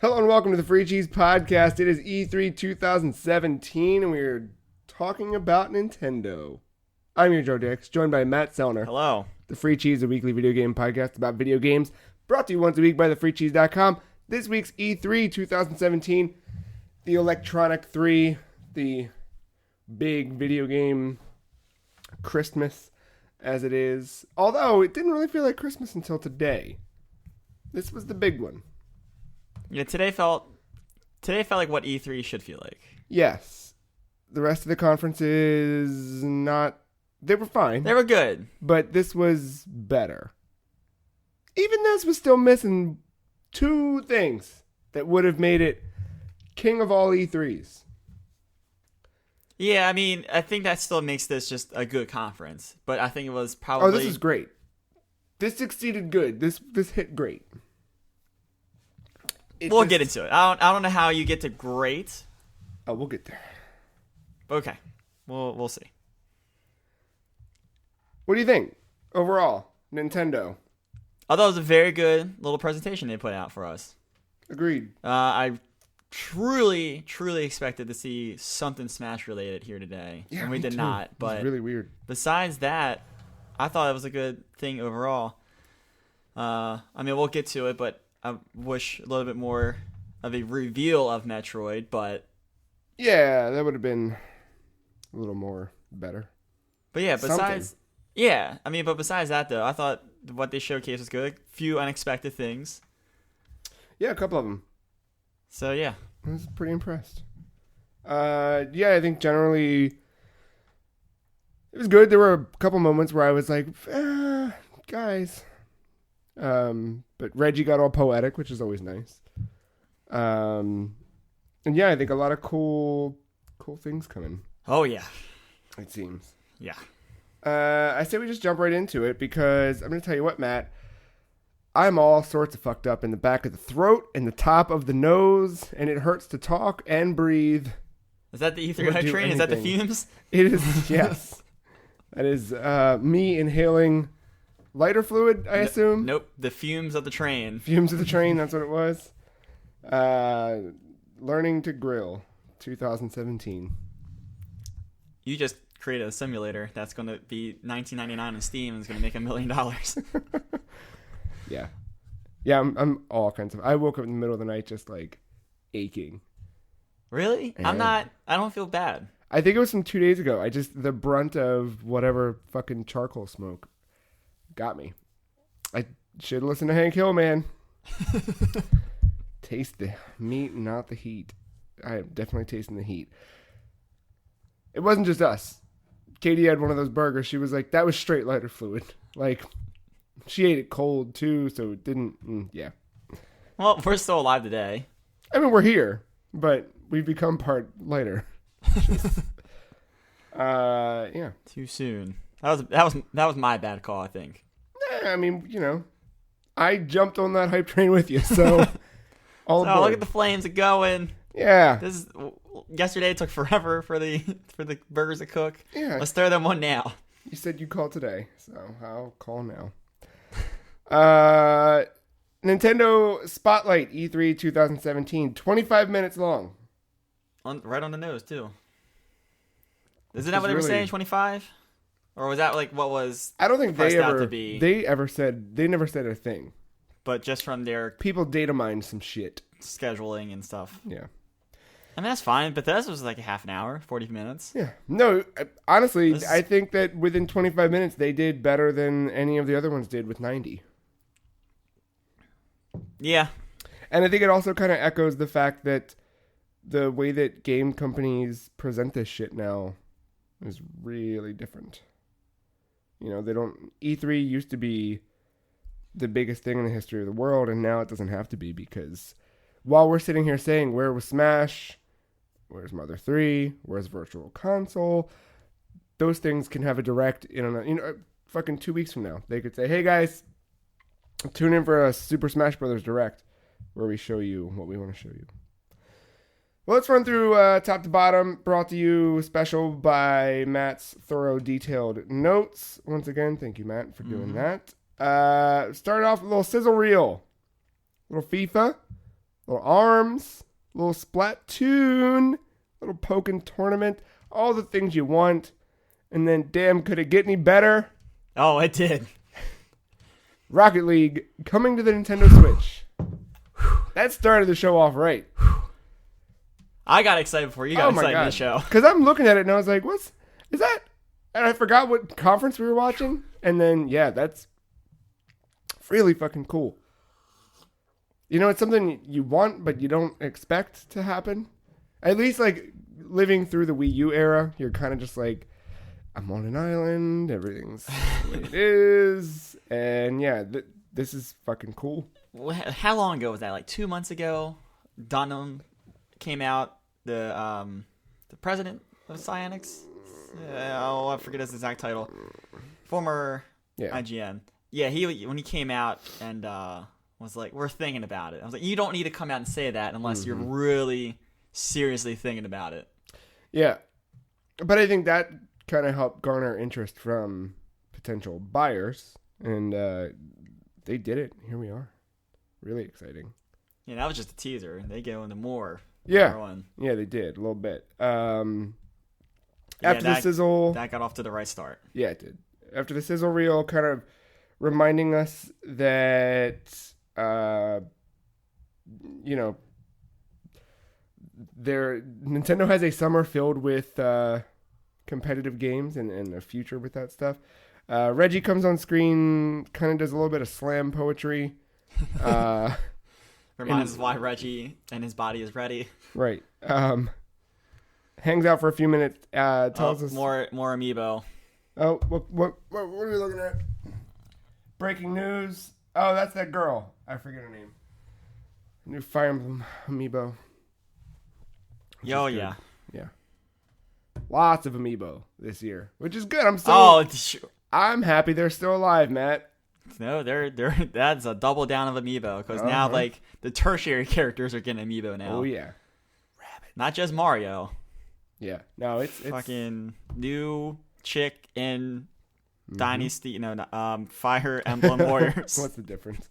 Hello and welcome to the Free Cheese Podcast. It is E3 2017 and we're talking about Nintendo. I'm your Joe Dix, joined by Matt Sellner. Hello. The Free Cheese, a weekly video game podcast about video games, brought to you once a week by thefreecheese.com. This week's E3 2017, the Electronic 3, the big video game Christmas as it is. Although it didn't really feel like Christmas until today. This was the big one. Yeah, today felt like what E3 should feel like. Yes. The rest of the conferences, they were fine. They were good. But this was better. Even this was still missing two things that would have made it king of all E3s. Yeah, I mean, I think that still makes this just a good conference. But I think it was probably... Oh, this is great. This succeeded good. This hit great. We'll get into it. I don't know how you get to great. Oh, we'll get there. Okay. We'll see. What do you think? Overall, Nintendo. I thought it was a very good little presentation they put out for us. Agreed. I truly expected to see something Smash related here today. Yeah, and we did too. not. But it's really weird. Besides that, I thought it was a good thing overall. I mean, we'll get to it, but I wish a little bit more of a reveal of Metroid, but... Yeah, that would have been a little more better. But yeah, besides... Something. Yeah, I mean, but besides that, though, I thought what they showcased was good. Few unexpected things. Yeah, a couple of them. So, yeah. I was pretty impressed. Yeah, I think generally it was good. There were a couple moments where I was like, guys. But Reggie got all poetic, which is always nice. And yeah, I think a lot of cool things coming. Oh, yeah. It seems. Yeah. I say we just jump right into it because I'm going to tell you what, Matt. I'm all sorts of fucked up in the back of the throat and the top of the nose, and it hurts to talk and breathe. Is that the E3 hype train? Is that the fumes? It is, yes. That is me inhaling lighter fluid, I assume? Nope, the fumes of the train. Fumes of the train, that's what it was. Learning to grill, 2017. You just created a simulator that's going to be $19.99 on Steam and is going to make $1 million. Yeah. Yeah, I'm all kinds of... I woke up in the middle of the night just, like, aching. Really? And I don't feel bad. I think it was from 2 days ago. The brunt of whatever fucking charcoal smoke got me. I should listen to Hank Hill, man. Taste the meat, not the heat. I am definitely tasting the heat. It wasn't just us. Katie had one of those burgers. She was like, that was straight lighter fluid. Like, she ate it cold, too, so it didn't... yeah. Well, we're still alive today. I mean, we're here, but we've become part lighter. Yeah. Too soon. That was my bad call, I think. I mean, you know, I jumped on that hype train with you, so all aboard. Look at the flames going. Yeah. Yesterday it took forever for the burgers to cook. Yeah. Let's throw them one now. You said you'd call today, so I'll call now. Nintendo Spotlight E3 2017, 25 minutes long. Right on the nose, too. Isn't that what they were saying, 25? Or was that like what was I don't think they never said a thing. But just from their people data mined some shit. Scheduling and stuff. Yeah. I mean, that's fine, but this was like a half an hour, 40 minutes. Yeah. No, honestly, I think that within 25 minutes, they did better than any of the other ones did with 90. Yeah. And I think it also kind of echoes the fact that the way that game companies present this shit now is really different. You know, E3 used to be the biggest thing in the history of the world, and now it doesn't have to be, because while we're sitting here saying, where was Smash? Where's Mother 3? Where's Virtual Console? Those things can have a direct, fucking 2 weeks from now. They could say, hey guys, tune in for a Super Smash Brothers Direct, where we show you what we want to show you. Well, let's run through top to bottom, brought to you special by Matt's thorough, detailed notes. Once again, thank you, Matt, for doing that. Started off with a little sizzle reel. Little FIFA, little ARMS, little Splatoon, little Pokken tournament, all the things you want. And then, damn, could it get any better? Oh, it did. Rocket League coming to the Nintendo Switch. That started the show off right. I got excited before you got excited for the show. Because I'm looking at it and I was like, is that? And I forgot what conference we were watching. And then, yeah, that's really fucking cool. You know, it's something you want, but you don't expect to happen. At least, like, living through the Wii U era, you're kind of just like, I'm on an island, everything's the way it is. And, yeah, this is fucking cool. How long ago was that? Like 2 months ago? Dunham came out, the president of Psyonix. I forget his exact title. Former IGN. Yeah, when he came out and was like, we're thinking about it. I was like, you don't need to come out and say that unless you're really seriously thinking about it. Yeah. But I think that kind of helped garner interest from potential buyers. And they did it. Here we are. Really exciting. Yeah, that was just a teaser. They go into more. Yeah. Yeah, they did. A little bit. After the sizzle... That got off to the right start. Yeah, it did. After the sizzle reel, kind of reminding us that, Nintendo has a summer filled with competitive games and a future with that stuff. Reggie comes on screen, kind of does a little bit of slam poetry. Reminds us why Reggie and his body is ready. Right. Hangs out for a few minutes. Tells us more amiibo. Oh, what are we looking at? Breaking news. Oh, that's that girl. I forget her name. New Fire Emblem amiibo. Yeah. Yeah. Lots of amiibo this year, which is good. I'm happy they're still alive, Matt. No, they're that's a double down of amiibo because now like the tertiary characters are getting amiibo now. Oh yeah. Rabbids. Not just Mario. Yeah. No, it's fucking new chick in Dynasty, Fire Emblem Warriors. What's the difference?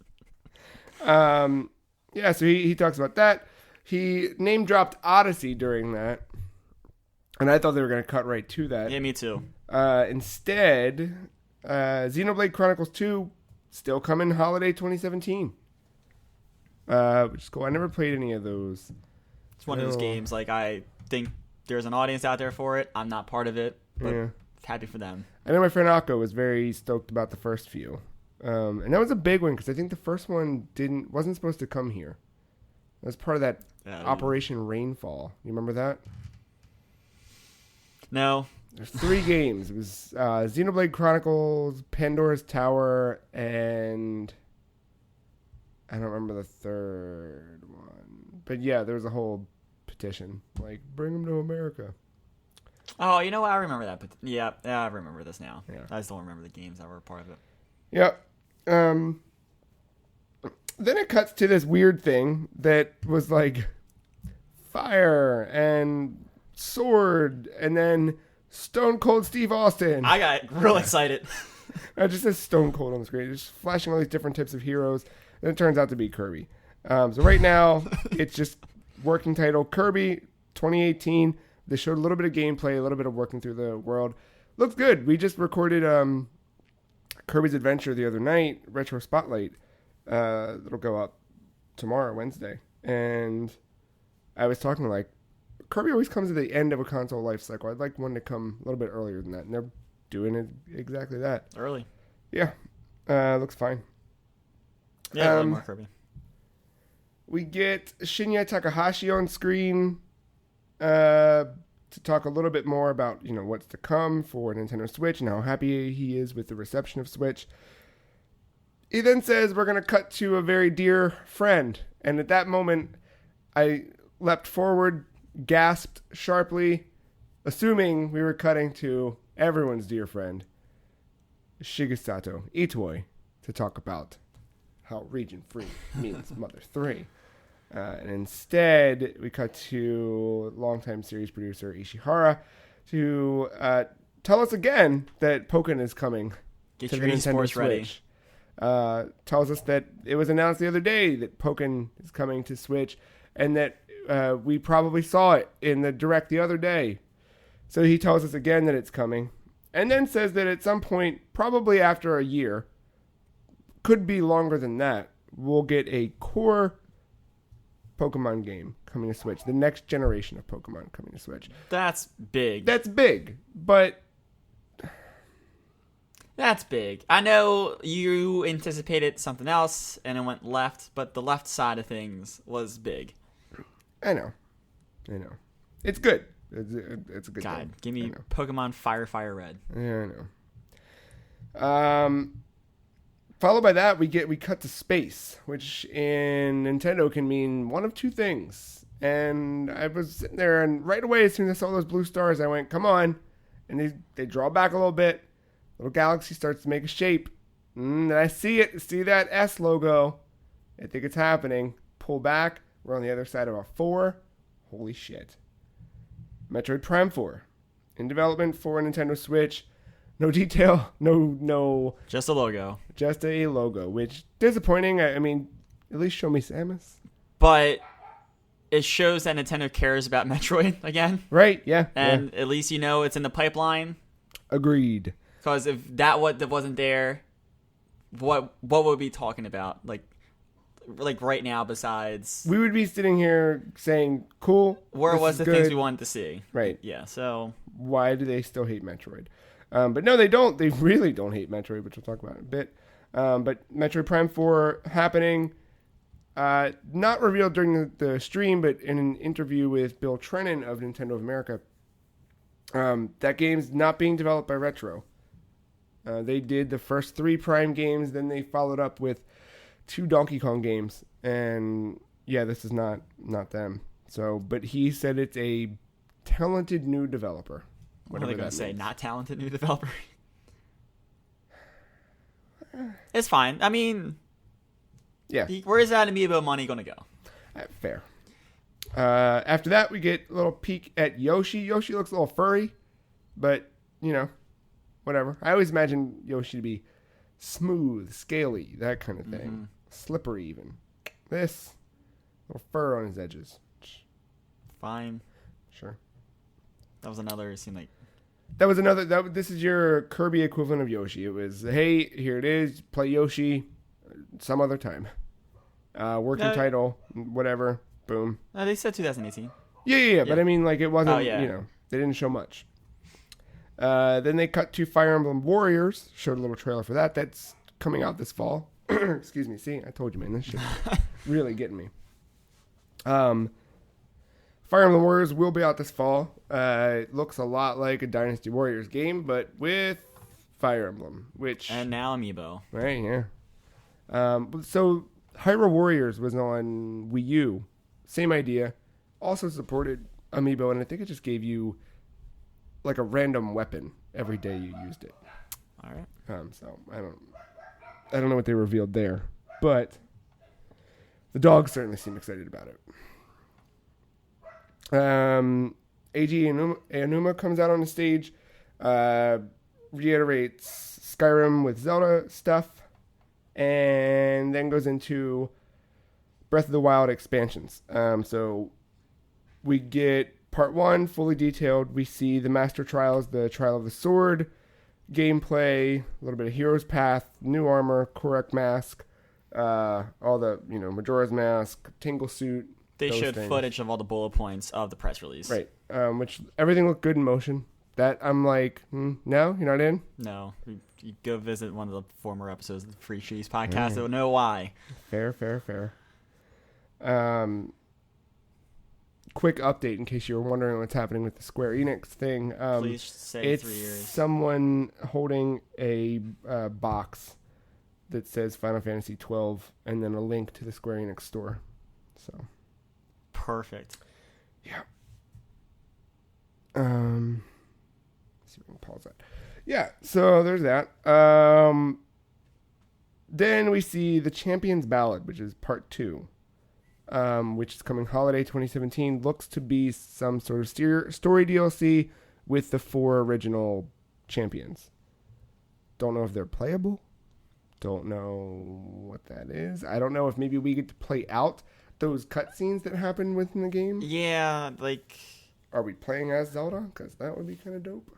Yeah, so he talks about that. He name dropped Odyssey during that. And I thought they were going to cut right to that. Yeah, me too. Instead, Xenoblade Chronicles 2 still coming holiday 2017. Which is cool. I never played any of those. It's one of those games, like, I think there's an audience out there for it. I'm not part of it, but happy for them. I know my friend Akko was very stoked about the first few. And that was a big one, because I think the first one wasn't supposed to come here. It was part of that Operation Rainfall. You remember that? No. There's 3 games. It was Xenoblade Chronicles, Pandora's Tower, and I don't remember the third one. But yeah, there was a whole petition. Like, bring them to America. Oh, you know what? I remember that. But yeah, I remember this now. Yeah. I just don't remember the games that were a part of it. Yeah. Then it cuts to this weird thing that was like fire and sword and then Stone Cold Steve Austin. I got real excited. It just says Stone Cold on the screen. It's just flashing all these different types of heroes. And it turns out to be Kirby. So right now, it's just working title Kirby 2018. They showed a little bit of gameplay, a little bit of working through the world. Looks good. We just recorded Kirby's Adventure the other night, Retro Spotlight. It'll go up tomorrow, Wednesday. And I was talking like, Kirby always comes at the end of a console life cycle. I'd like one to come a little bit earlier than that. And they're doing it exactly that. Early. Yeah. Looks fine. Yeah, more Kirby. We get Shinya Takahashi on screen to talk a little bit more about, what's to come for Nintendo Switch and how happy he is with the reception of Switch. He then says we're going to cut to a very dear friend. And at that moment, I leapt forward, gasped sharply, assuming we were cutting to everyone's dear friend, Shigesato Itoi, to talk about how Region 3 means Mother 3. And instead, we cut to longtime series producer Ishihara to tell us again that Pokken is coming Get to your the Nintendo esports Switch. ready. tells us that it was announced the other day that Pokken is coming to Switch, and that we probably saw it in the Direct the other day. So he tells us again that it's coming, and then says that at some point, probably after a year, could be longer than that, we'll get a core Pokemon game coming to Switch. The next generation of Pokemon coming to Switch. That's big. That's big, but... That's big. I know you anticipated something else, and it went left, but the left side of things was big. I know. It's good. It's a good God, game. give me Pokemon Fire Red. Yeah, I know. Followed by that, we cut to space, which in Nintendo can mean one of two things. And I was sitting there, and right away, as soon as I saw those blue stars, I went, "Come on!" And they draw back a little bit. Little galaxy starts to make a shape. And I see it. See that S logo. I think it's happening. Pull back. We're on the other side of a 4. Holy shit. Metroid Prime 4. In development for Nintendo Switch. No detail. No. Just a logo. Just a logo, which disappointing. I mean, at least show me Samus. But it shows that Nintendo cares about Metroid again. Right, yeah. And at least you know it's in the pipeline. Agreed. Because if that wasn't there, what would we be talking about? Like right now besides... We would be sitting here saying, cool. Where was the good. things we wanted to see? Right. Yeah, so... Why do they still hate Metroid? But no, they don't. They really don't hate Metroid, which we'll talk about in a bit. But Metroid Prime 4 happening, not revealed during the stream, but in an interview with Bill Trennan of Nintendo of America. That game's not being developed by Retro. They did the first 3 Prime games, then they followed up with 2 Donkey Kong games, and yeah, this is not them. So, but he said it's a talented new developer. What are they going to say? Not talented new developer? It's fine. I mean, yeah. Where is that Amiibo money going to go? Fair. After that, we get a little peek at Yoshi. Yoshi looks a little furry, but, whatever. I always imagine Yoshi to be smooth, scaly, that kind of thing. Mm-hmm. Slippery, even. This, little fur on his edges. Fine. Sure. That was another, it seemed like... This is your Kirby equivalent of Yoshi. It was, hey, here it is, play Yoshi some other time. Working title, whatever, boom. They said 2018. Yeah, but I mean, like, it wasn't, they didn't show much. Then they cut to Fire Emblem Warriors, showed a little trailer for that. That's coming out this fall. Excuse me, see, I told you, man, this shit really getting me. Fire Emblem Warriors will be out this fall. It looks a lot like a Dynasty Warriors game, but with Fire Emblem, and now Amiibo. Right, yeah. So Hyrule Warriors was on Wii U. Same idea. Also supported Amiibo, and I think it just gave you like a random weapon every day you used it. All right. So I don't know what they revealed there, but the dogs certainly seem excited about it. Eiji Aonuma comes out on the stage, reiterates Skyrim with Zelda stuff, and then goes into Breath of the Wild expansions. So we get part 1 fully detailed. We see the Master Trials, the Trial of the Sword, gameplay, a little bit of Hero's Path, new armor, Korok Mask, all the, Majora's Mask, Tingle Suit. They showed footage of all the bullet points of the press release. Right. Which everything looked good in motion. That I'm like, no, you're not in? No. You go visit one of the former episodes of the Free Cheese podcast. You'll know why. Fair. Quick update in case you were wondering what's happening with the Square Enix thing. Please say 3 years. It's someone holding a box that says Final Fantasy 12 and then a link to the Square Enix store. So... Perfect. Yeah. Let's see if we can pause that. Yeah, so there's that. Then we see The Champion's Ballad, which is part 2, which is coming holiday 2017. Looks to be some sort of story DLC with the 4 original champions. Don't know if they're playable. Don't know what that is. I don't know if maybe we get to play out those cutscenes that happen within the game. Yeah, like... Are we playing as Zelda? Because that would be kind of dope.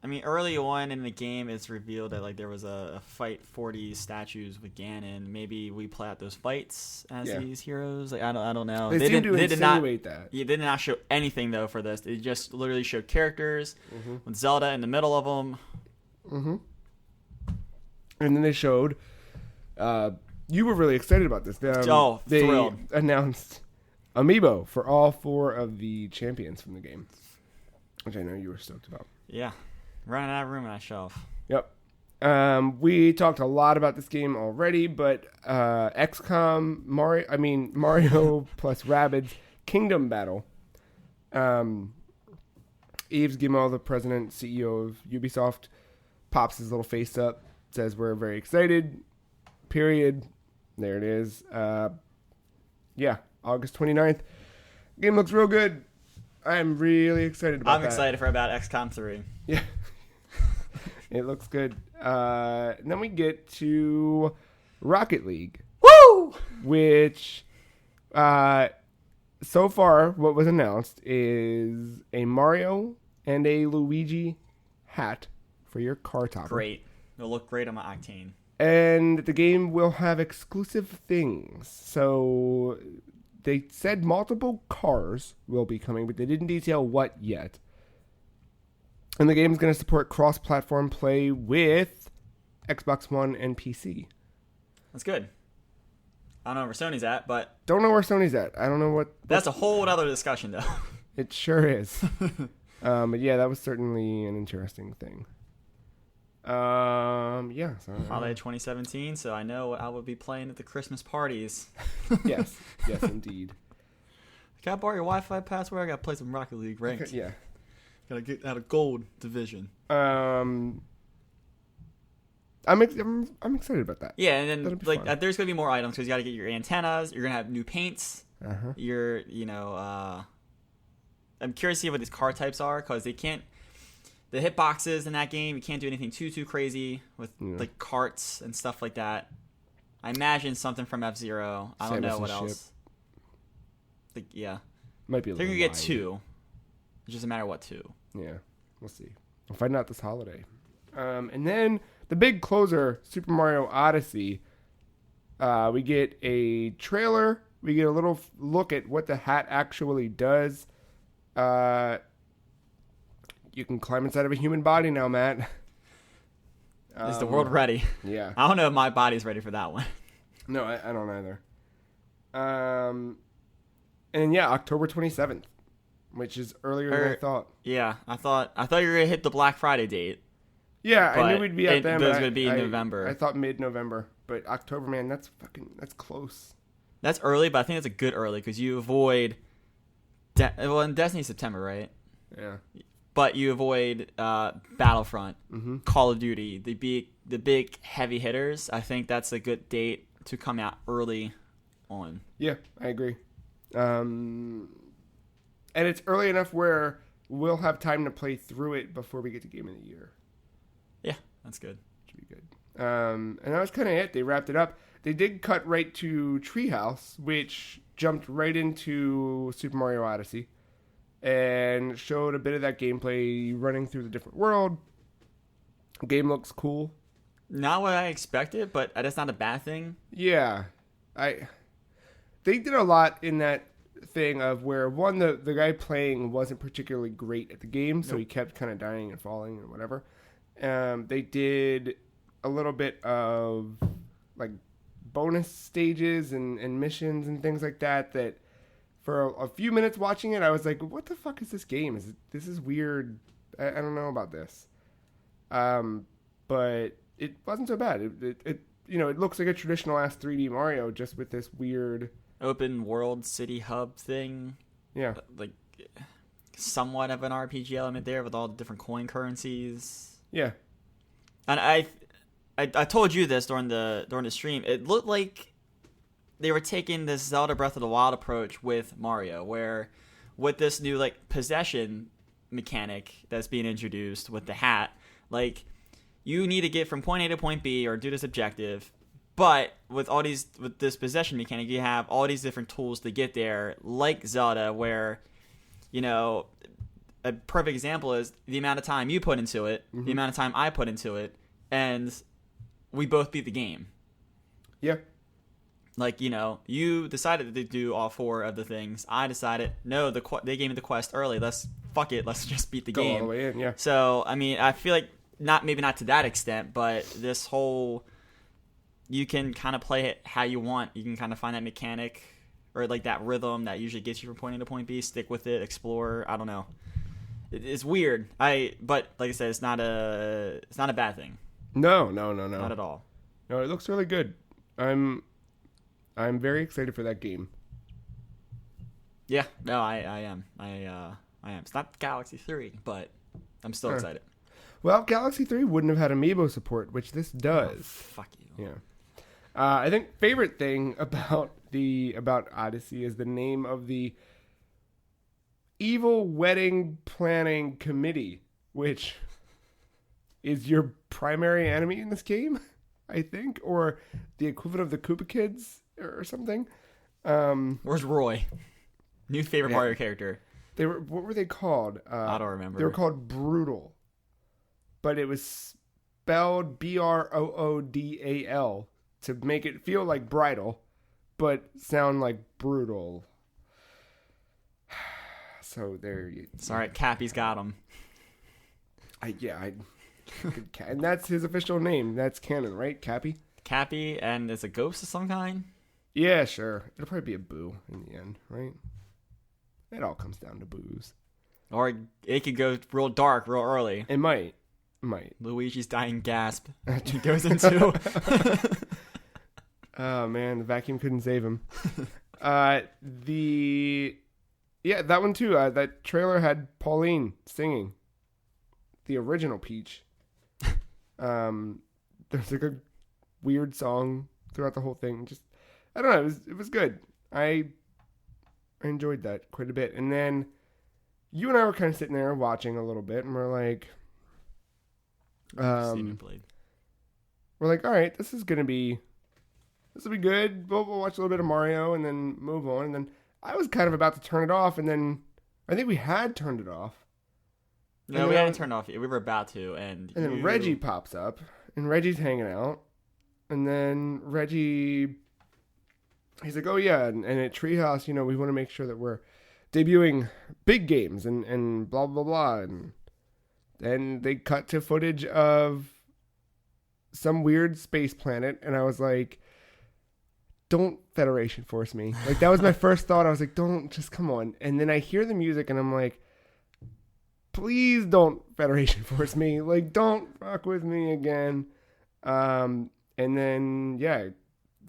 I mean, early on in the game, it's revealed that like there was a fight 40 statues with Ganon. Maybe we play out those fights as these heroes. Like I don't know. They seem to insinuate that. Yeah, they did not show anything though for this. They just literally showed characters with Zelda in the middle of them. Mm-hmm. And then they showed. You were really excited about this. They thrilled. Announced amiibo for all 4 of the champions from the game, which I know you were stoked about. Yeah. Running out of room on that shelf. Yep. We talked a lot about this game already, but XCOM Mario plus Rabbids Kingdom Battle. Yves Guillemot, the president, CEO of Ubisoft, pops his little face up, says we're very excited. Period. There it is. August 29th. Game looks real good. I'm really excited about that. I'm excited for about XCOM 3. Yeah. It looks good. And then we get to Rocket League. Woo! Which, so far, what was announced is a Mario and a Luigi hat for your car topper. Great. It'll look great on my Octane. And the game will have exclusive things. So they said multiple cars will be coming, but they didn't detail what yet. And the game is going to support cross-platform play with Xbox One and PC. That's good. I don't know where Sony's at, but... Don't know where Sony's at. I don't know what... That's a whole other discussion, though. It sure is. But yeah, that was certainly an interesting thing. Yeah. So, Holiday 2017, so I know I will be playing at the Christmas parties. Yes, indeed. Can I borrow your Wi-Fi password? I gotta play some Rocket League ranked. Okay, yeah. Gotta get out of gold division. I'm excited about that. Yeah, and then like there's gonna be more items because you gotta get your antennas. You're gonna have new paints. I'm curious to see what these car types are because they can't. The hitboxes in that game, you can't do anything too crazy with like carts and stuff like that. I imagine something from F-Zero. I don't know what else. Like, yeah, might be. They're gonna get 2. It's just a matter of what 2. Yeah, we'll see. We'll find out this holiday. And then the big closer, Super Mario Odyssey. We get a trailer. We get a little look at what the hat actually does. You can climb inside of a human body now, Matt. Is the world ready? Yeah. I don't know if my body's ready for that one. No, I don't either. And yeah, October 27th, which is earlier than I thought. Yeah, I thought you were gonna hit the Black Friday date. Yeah, I knew we'd be at them. It was gonna be in November. I thought mid-November, but October, man, that's close. That's early, but I think it's a good early because you avoid. In Destiny's September, right? Yeah. But you avoid Battlefront, Call of Duty, the big heavy hitters. I think that's a good date to come out early on. Yeah, I agree. And it's early enough where we'll have time to play through it before we get to Game of the Year. Yeah, that's good. Should be good. And that was kind of it. They wrapped it up. They did cut right to Treehouse, which jumped right into Super Mario Odyssey. And showed a bit of that gameplay running through the different world. Game looks cool. Not what I expected, but that's not a bad thing. Yeah. They did a lot in that thing of where, one, the guy playing wasn't particularly great at the game, so he kept kind of dying and falling and whatever. They did a little bit of, like, bonus stages and missions and things like that for a few minutes watching it, I was like, what the fuck is this game? This is weird. I don't know about this. But it wasn't so bad. It looks like a traditional ass 3D Mario just with this weird open world city hub thing. Yeah. Like somewhat of an RPG element there with all the different coin currencies. Yeah. And I told you this during the stream. It looked like they were taking this Zelda Breath of the Wild approach with Mario, where with this new like possession mechanic that's being introduced with the hat, like you need to get from point A to point B or do this objective. But with this possession mechanic, you have all these different tools to get there, like Zelda, where, a perfect example is the amount of time you put into it, the amount of time I put into it, and we both beat the game. Yeah. Like, you decided to do all 4 of the things. I decided, no, they gave me the quest early. Let's just beat the game. Go all the way in, yeah. So, I mean, I feel like maybe not to that extent, but this whole, you can kind of play it how you want. You can kind of find that mechanic or like that rhythm that usually gets you from point A to point B. Stick with it, explore. I don't know. It's weird. But like I said, it's not a bad thing. No. Not at all. No, it looks really good. I'm very excited for that game. Yeah, no, I am. I am. It's not Galaxy 3, but I'm still excited. Well, Galaxy 3 wouldn't have had amiibo support, which this does. Oh, fuck you. Yeah. I think favorite thing about Odyssey is the name of the Evil Wedding Planning Committee, which is your primary enemy in this game, I think, or the equivalent of the Koopa Kids or something. Where's Roy? New favorite Mario character. What were they called? I don't remember. They were called Brutal, but it was spelled Broodal to make it feel like bridal, but sound like brutal. So there you. It's all right. Cappy's got him. And that's his official name. That's canon, right? Cappy. Cappy, and it's a ghost of some kind. Yeah, sure. It'll probably be a boo in the end, right? It all comes down to boos. Or it could go real dark real early. It might. Luigi's dying gasp. He goes into. Oh man, the vacuum couldn't save him. That one too. That trailer had Pauline singing the original Peach. There's like a weird song throughout the whole thing. Just I don't know. It was good. I enjoyed that quite a bit. And then you and I were kind of sitting there watching a little bit, and we're like, all right, this will be good. We'll watch a little bit of Mario and then move on. And then I was kind of about to turn it off, and then I think we had turned it off. No, we hadn't turned it off yet. We were about to, and then Reggie pops up, and Reggie's hanging out, and then Reggie, he's like, oh yeah, and at Treehouse, we want to make sure that we're debuting big games and blah blah blah, and then they cut to footage of some weird space planet, and I was like, don't Federation Force me. Like, that was my first thought. I was like, just come on. And then I hear the music, and I'm like, please don't Federation Force me. Like, don't fuck with me again. And then,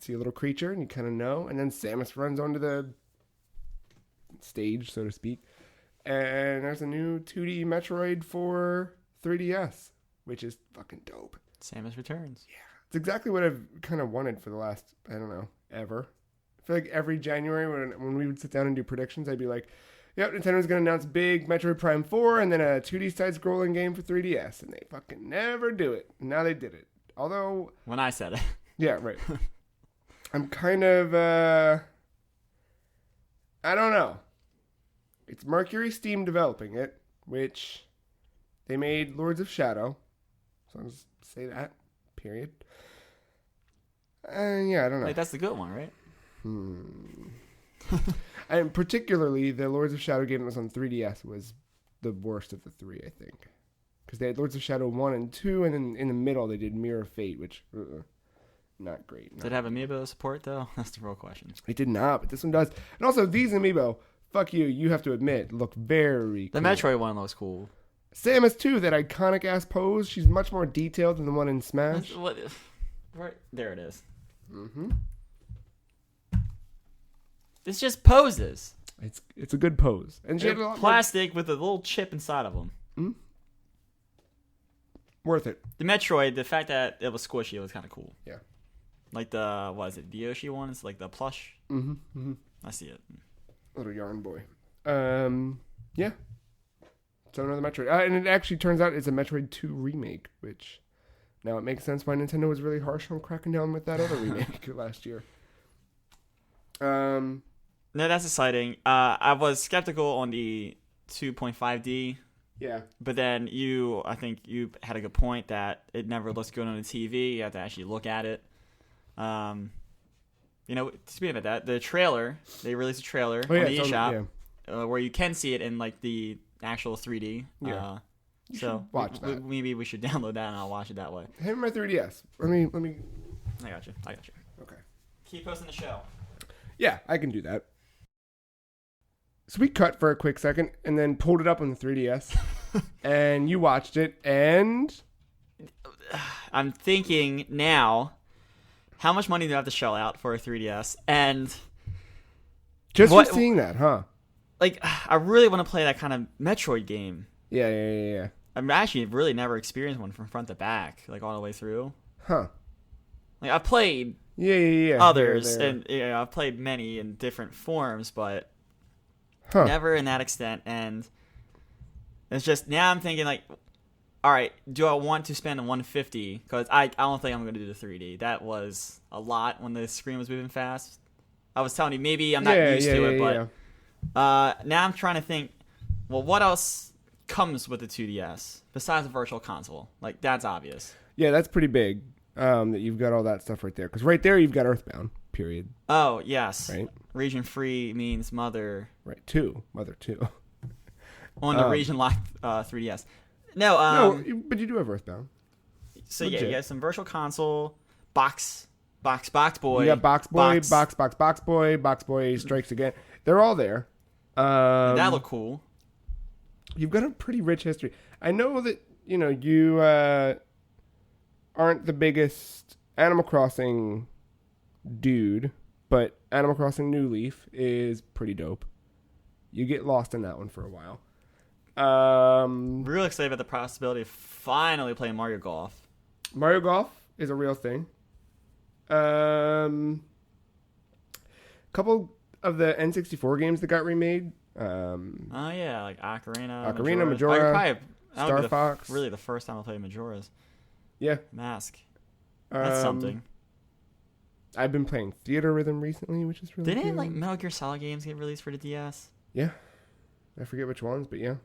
see a little creature, and you kind of know. And then Samus runs onto the stage, so to speak. And there's a new 2D Metroid for 3DS, which is fucking dope. Samus Returns. Yeah. It's exactly what I've kind of wanted for the last, I don't know, ever. I feel like every January when we would sit down and do predictions, I'd be like, yep, Nintendo's going to announce big Metroid Prime 4 and then a 2D side-scrolling game for 3DS. And they fucking never do it. And now they did it. Although... When I said it. Yeah, right. I'm kind of, I don't know. It's Mercury Steam developing it, which they made Lords of Shadow. So I'll just say that, period. I don't know. Like, that's the good one, right? And particularly, the Lords of Shadow game that was on 3DS was the worst of the three, I think. Because they had Lords of Shadow 1 and 2, and then in the middle they did Mirror of Fate, which, not great. Did it have amiibo support, though? That's the real question. It did not, but this one does. And also, these amiibo, fuck you have to admit, look very cool. The Metroid one looks cool. Samus, too, that iconic-ass pose. She's much more detailed than the one in Smash. Right there it is. Mm-hmm. It's just poses. It's a good pose. And she had a lot plastic with a little chip inside of them. Mm-hmm. Worth it. The Metroid, the fact that it was squishy was kind of cool. Yeah. Like the, what is it, the Yoshi one? It's like the plush. Mm-hmm. Mm-hmm. I see it. Little yarn boy. Yeah. So another Metroid. And it actually turns out it's a Metroid 2 remake, which Now it makes sense why Nintendo was really harsh on cracking down with that other remake last year. No, that's exciting. I was skeptical on the 2.5D. Yeah. But then I think you had a good point that it never looks good on the TV. You have to actually look at it. Speaking of that, the trailer, they released a trailer on the eShop where you can see it in like the actual 3D. Yeah. So watch that. Maybe we should download that and I'll watch it that way. Hey, my 3DS. Let me. I got you. Okay. Keep posting the show. Yeah, I can do that. So we cut for a quick second and then pulled it up on the 3DS, and you watched it, and I'm thinking now, how much money do I have to shell out for a 3DS? And just for seeing that, huh? Like, I really want to play that kind of Metroid game. Yeah. I've actually really never experienced one from front to back, like all the way through. Huh. Like, I've played others, and I've played many in different forms, but never in that extent. And it's just, now I'm thinking, like, all right, do I want to spend $150? Because I don't think I'm going to do the 3D. That was a lot when the screen was moving fast. I was telling you, maybe I'm not used to it, but now I'm trying to think, well, what else comes with the 2DS besides a virtual console? Like, that's obvious. Yeah, that's pretty big, that you've got all that stuff right there. Because right there, you've got Earthbound, period. Oh, yes. Right? Region free means Mother. Right, Mother 2. On the region locked 3DS. No, but you do have Earthbound. So legit. You got some virtual console, Box Boy. You got Box Boy, Box Boy, Box Boy Strikes Again. They're all there. That look cool. You've got a pretty rich history. I know that, you aren't the biggest Animal Crossing dude, but Animal Crossing New Leaf is pretty dope. You get lost in that one for a while. Real excited about the possibility of finally playing Mario Golf. Mario Golf is a real thing. Couple of the N64 games that got remade. Like Ocarina, Majora, Star Fox. Really, the first time I played Majora's. Yeah. Mask. That's something. I've been playing Theater Rhythm recently, which is really Didn't good. Metal Gear Solid games get released for the DS? Yeah. I forget which ones, but yeah.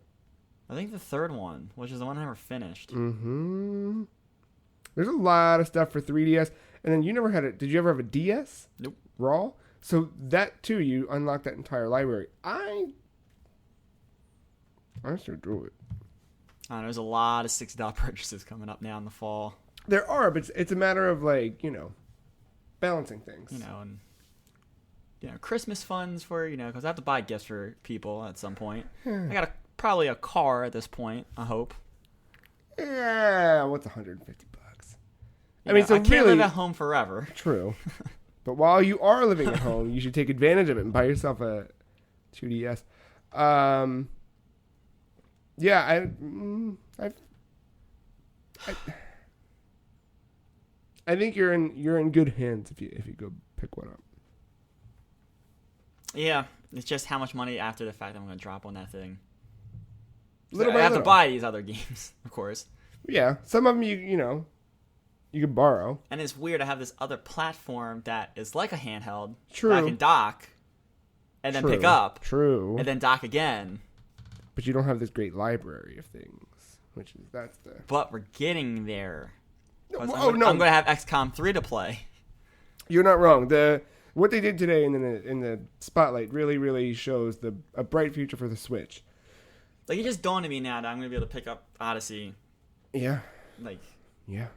I think the third one, which is the one I never finished. Mm-hmm. There's a lot of stuff for 3DS. And then you never had it. Did you ever have a DS? Nope. Raw? So that, too, you unlocked that entire library. I should do it. There's a lot of $60 purchases coming up now in the fall. There are, but it's a matter of, balancing things. And Christmas funds for, because I have to buy gifts for people at some point. I got probably a car at this point, I hope. Yeah, what's $150? I can't live at home forever. True. But while you are living at home, you should take advantage of it and buy yourself a 2DS. I think you're in good hands if you go pick one up. Yeah, it's just how much money after the fact I'm going to drop on that thing. Little I have to buy these other games, of course. Yeah, some of them you can borrow. And it's weird to have this other platform that is like a handheld. True. That I can dock and then pick up. True. And then dock again. But you don't have this great library of things, But we're getting there. No. I'm going to have XCOM 3 to play. You're not wrong. What they did today in the spotlight really, really shows a bright future for the Switch. Like, it just dawned on me now that I'm going to be able to pick up Odyssey. Yeah. Yeah.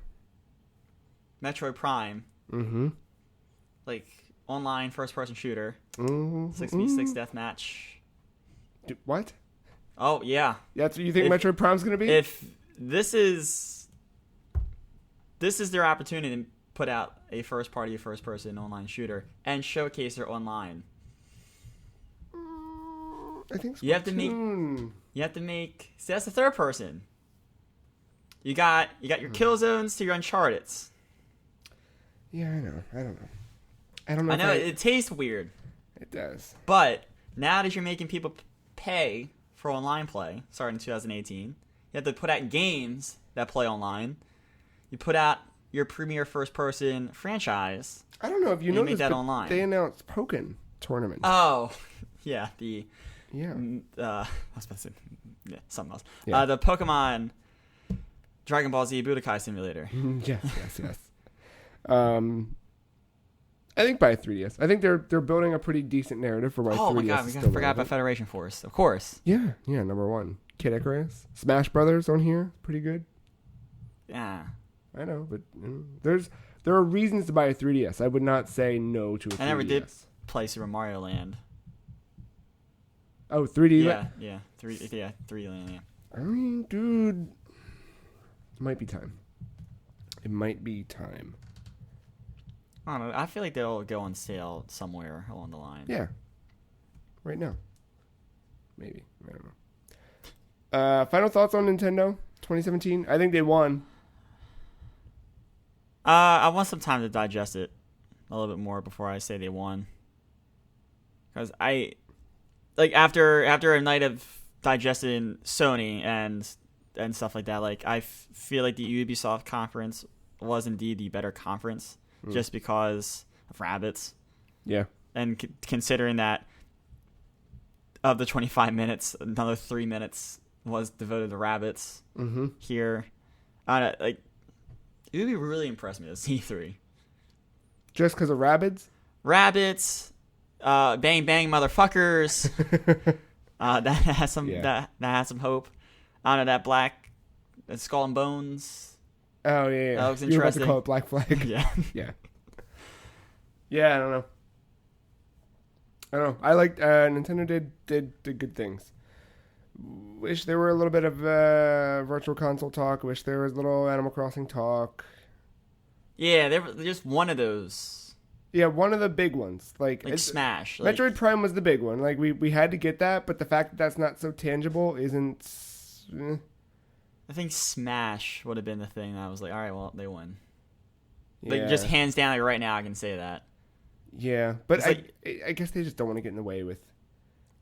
Metroid Prime. Mm-hmm. Online first-person shooter. Mm-hmm. 6v6 deathmatch. What? Oh, yeah. That's what you think Metroid Prime's going to be? If this is their opportunity to put out a first-party, first-person online shooter and showcase their online. I think so. You have to make. See, that's the third person. You got your kill zones to your Uncharted's. Yeah, I don't know. I know it tastes weird. It does. But now that you're making people pay for online play, starting in 2018, you have to put out games that play online. You put out your premier first-person franchise. I don't know if you and noticed that but online. they announced Pokken tournament. Oh, yeah. Yeah. I was about to say something else. Yeah. The Pokemon Dragon Ball Z Budokai Simulator. yes. I think by 3DS. I think they're building a pretty decent narrative for why 3DS. Oh my god, is we still forgot about relevant. Federation Force. Of course. Yeah, number one. Kid Icarus. Smash Brothers on here. Pretty good. Yeah. I know, but there are reasons to buy a 3DS. I would not say no to a 3DS. I never did play Super Mario Land. Oh, 3D? Yeah. 3D Land, yeah. I mean, dude, it might be time. It might be time. I don't know. I feel like they'll go on sale somewhere along the line. Yeah. Right now. Maybe. I don't know. Final thoughts on Nintendo 2017? I think they won. I want some time to digest it a little bit more before I say they won. Because after a night of digesting Sony and stuff like that, like I feel like the Ubisoft conference was indeed the better conference, just because of Rabbids. Yeah. And considering that of the 25 minutes, another 3 minutes was devoted to Rabbids here. It would be really impressed me to see E3. Just because of Rabbids? Rabbids, bang bang motherfuckers. That has some that has some hope. I don't know, that black Skull and Bones. Oh yeah. That looks You were about to interesting. call it Black Flag. Yeah. Yeah, I don't know. I liked Nintendo did good things. Wish there were a little bit of virtual console talk. Wish there was a little Animal Crossing talk. Yeah, they were just one of those. Yeah, one of the big ones. Like Smash. Metroid Prime was the big one. Like we had to get that, but the fact that that's not so tangible isn't. I think Smash would have been the thing that I was like, all right, well, they win. Yeah. Like, just hands down, like right now, I can say that. Yeah, but It's I guess they just don't want to get in the way with.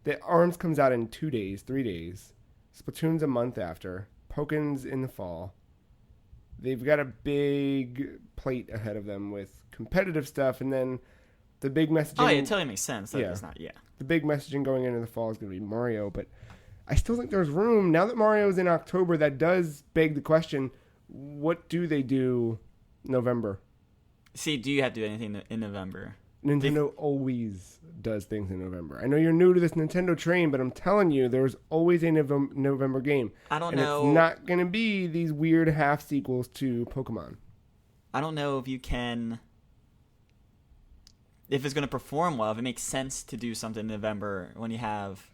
The ARMS comes out in 2 days, 3 days. Splatoon's a month after. Pokken's in the fall. They've got a big plate ahead of them with competitive stuff, and then the big messaging. Oh, yeah, it totally makes sense. Like, Yeah. it's not, yeah. The big messaging going into the fall is going to be Mario, but I still think there's room. Now that Mario's in October, that does beg the question, what do they do November? See, do you have to do anything in November? Nintendo always does things in November. I know you're new to this Nintendo train, but I'm telling you, there's always a November game. I don't and know. It's not going to be these weird half sequels to Pokemon. I don't know if you can. If it's going to perform well, if it makes sense to do something in November when you have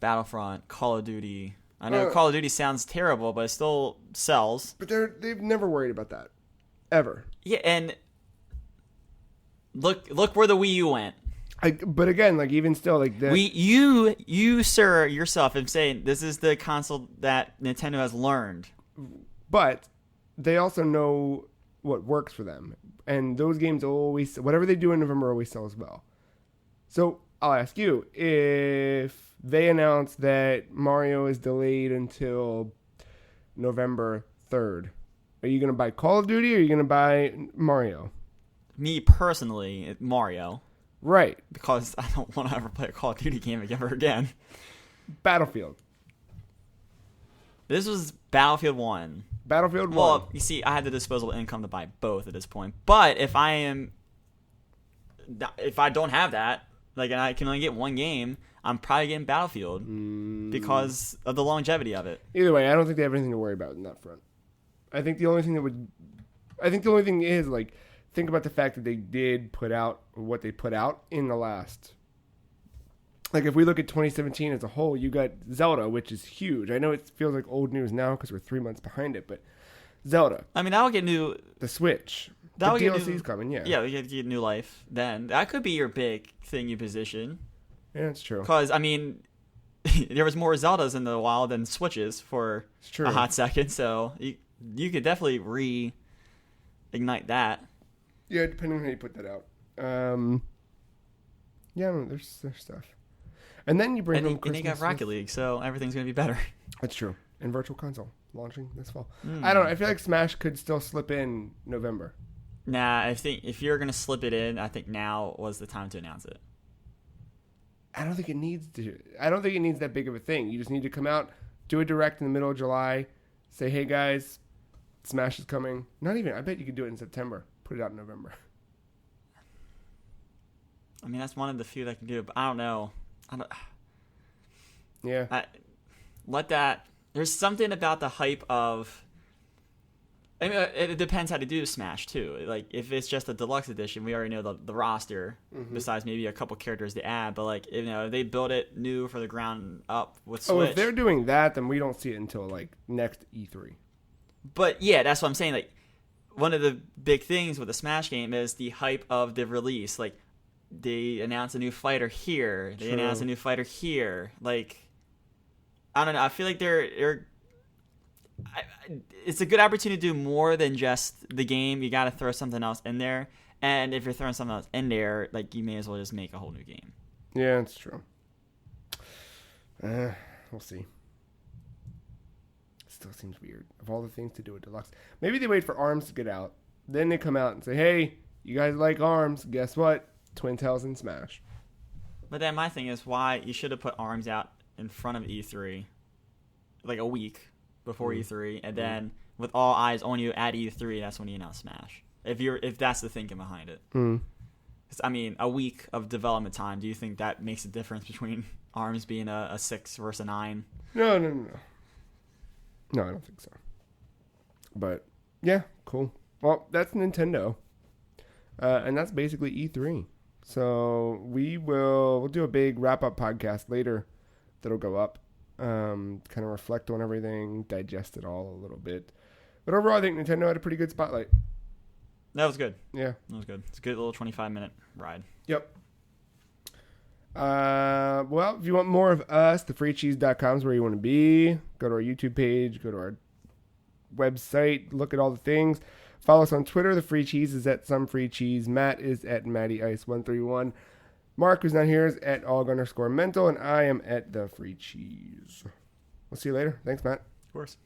Battlefront, Call of Duty. I know Call of Duty sounds terrible, but it still sells. But they've never worried about that. Ever. Yeah, and look where the Wii U went. But again, like even still, like you sir yourself am saying this is the console that Nintendo has learned. But they also know what works for them, and those games always, whatever they do in November, always sells well. So I'll ask you, if they announce that Mario is delayed until November 3rd, are you going to buy Call of Duty or are you going to buy Mario? Me personally, Mario. Right. Because I don't want to ever play a Call of Duty game ever again. Battlefield. This was Battlefield 1. Battlefield 1. Well, you see, I had the disposable income to buy both at this point. But if I don't have that, like, and I can only get one game, I'm probably getting Battlefield because of the longevity of it. Either way, I don't think they have anything to worry about in that front. I think the only thing is, like, think about the fact that they did put out what they put out in the last. Like, if we look at 2017 as a whole, you got Zelda, which is huge. I know it feels like old news now because we're 3 months behind it, but Zelda. I mean, that'll get new. The Switch. That'll The get DLC's new, coming, yeah. Yeah, we get new life then. That could be your big thing you position. Yeah, it's true. Because, I mean, there was more Zeldas in the wild than Switches for a hot second, so you could definitely reignite that. Yeah, depending on how you put that out. Yeah, no, there's stuff. And then you bring home Christmas. And you got Rocket League, so everything's going to be better. That's true. And Virtual Console. launching this fall. I don't know. I feel like Smash could still slip in November. Nah, I think if you're gonna slip it in, I think now was the time to announce it. I don't think it needs to. I don't think it needs that big of a thing. You just need to come out, do a direct in the middle of July, say, "Hey guys, Smash is coming." Not even. I bet you could do it in September. Put it out in November. I mean, that's one of the few that can do it, but I don't know. Yeah. Let that. There's something about the hype of. I mean, it depends how to do Smash too. Like if it's just a deluxe edition, we already know the roster. Besides maybe a couple characters to add, but like if they build it new for the ground up with Switch. Oh, if they're doing that, then we don't see it until like next E3. But yeah, that's what I'm saying. Like one of the big things with the Smash game is the hype of the release. Like they announce a new fighter here, they announce a new fighter here. Like I don't know. I feel like it's a good opportunity to do more than just the game. You got to throw something else in there, and if you're throwing something else in there, like you may as well just make a whole new game. Yeah, it's true. We'll see. Still seems weird. Of all the things to do with Deluxe, maybe they wait for ARMS to get out, then they come out and say, "Hey, you guys like ARMS? Guess what? Twin Tails and Smash." But then my thing is why you should have put ARMS out in front of E3, like a week before E3, and then with all eyes on you at E3, that's when you announce Smash. If that's the thinking behind it. I mean, a week of development time. Do you think that makes a difference between ARMS being a 6 versus a 9? No. No, I don't think so. But yeah, cool. Well, that's Nintendo, and that's basically E3. So we'll do a big wrap-up podcast later that'll go up. Kind of reflect on everything, digest it all a little bit. But overall, I think Nintendo had a pretty good spotlight. That was good. Yeah. That was good. It's a good little 25-minute ride. Yep. Well, if you want more of us, thefreecheese.com is where you want to be. Go to our YouTube page, go to our website, look at all the things. Follow us on Twitter. The Free Cheese is at SomeFreeCheese. Matt is at MattyIce131. Mark, who's not here, is at @AUG_mental, and I am at The Free Cheese. We'll see you later. Thanks, Matt. Of course.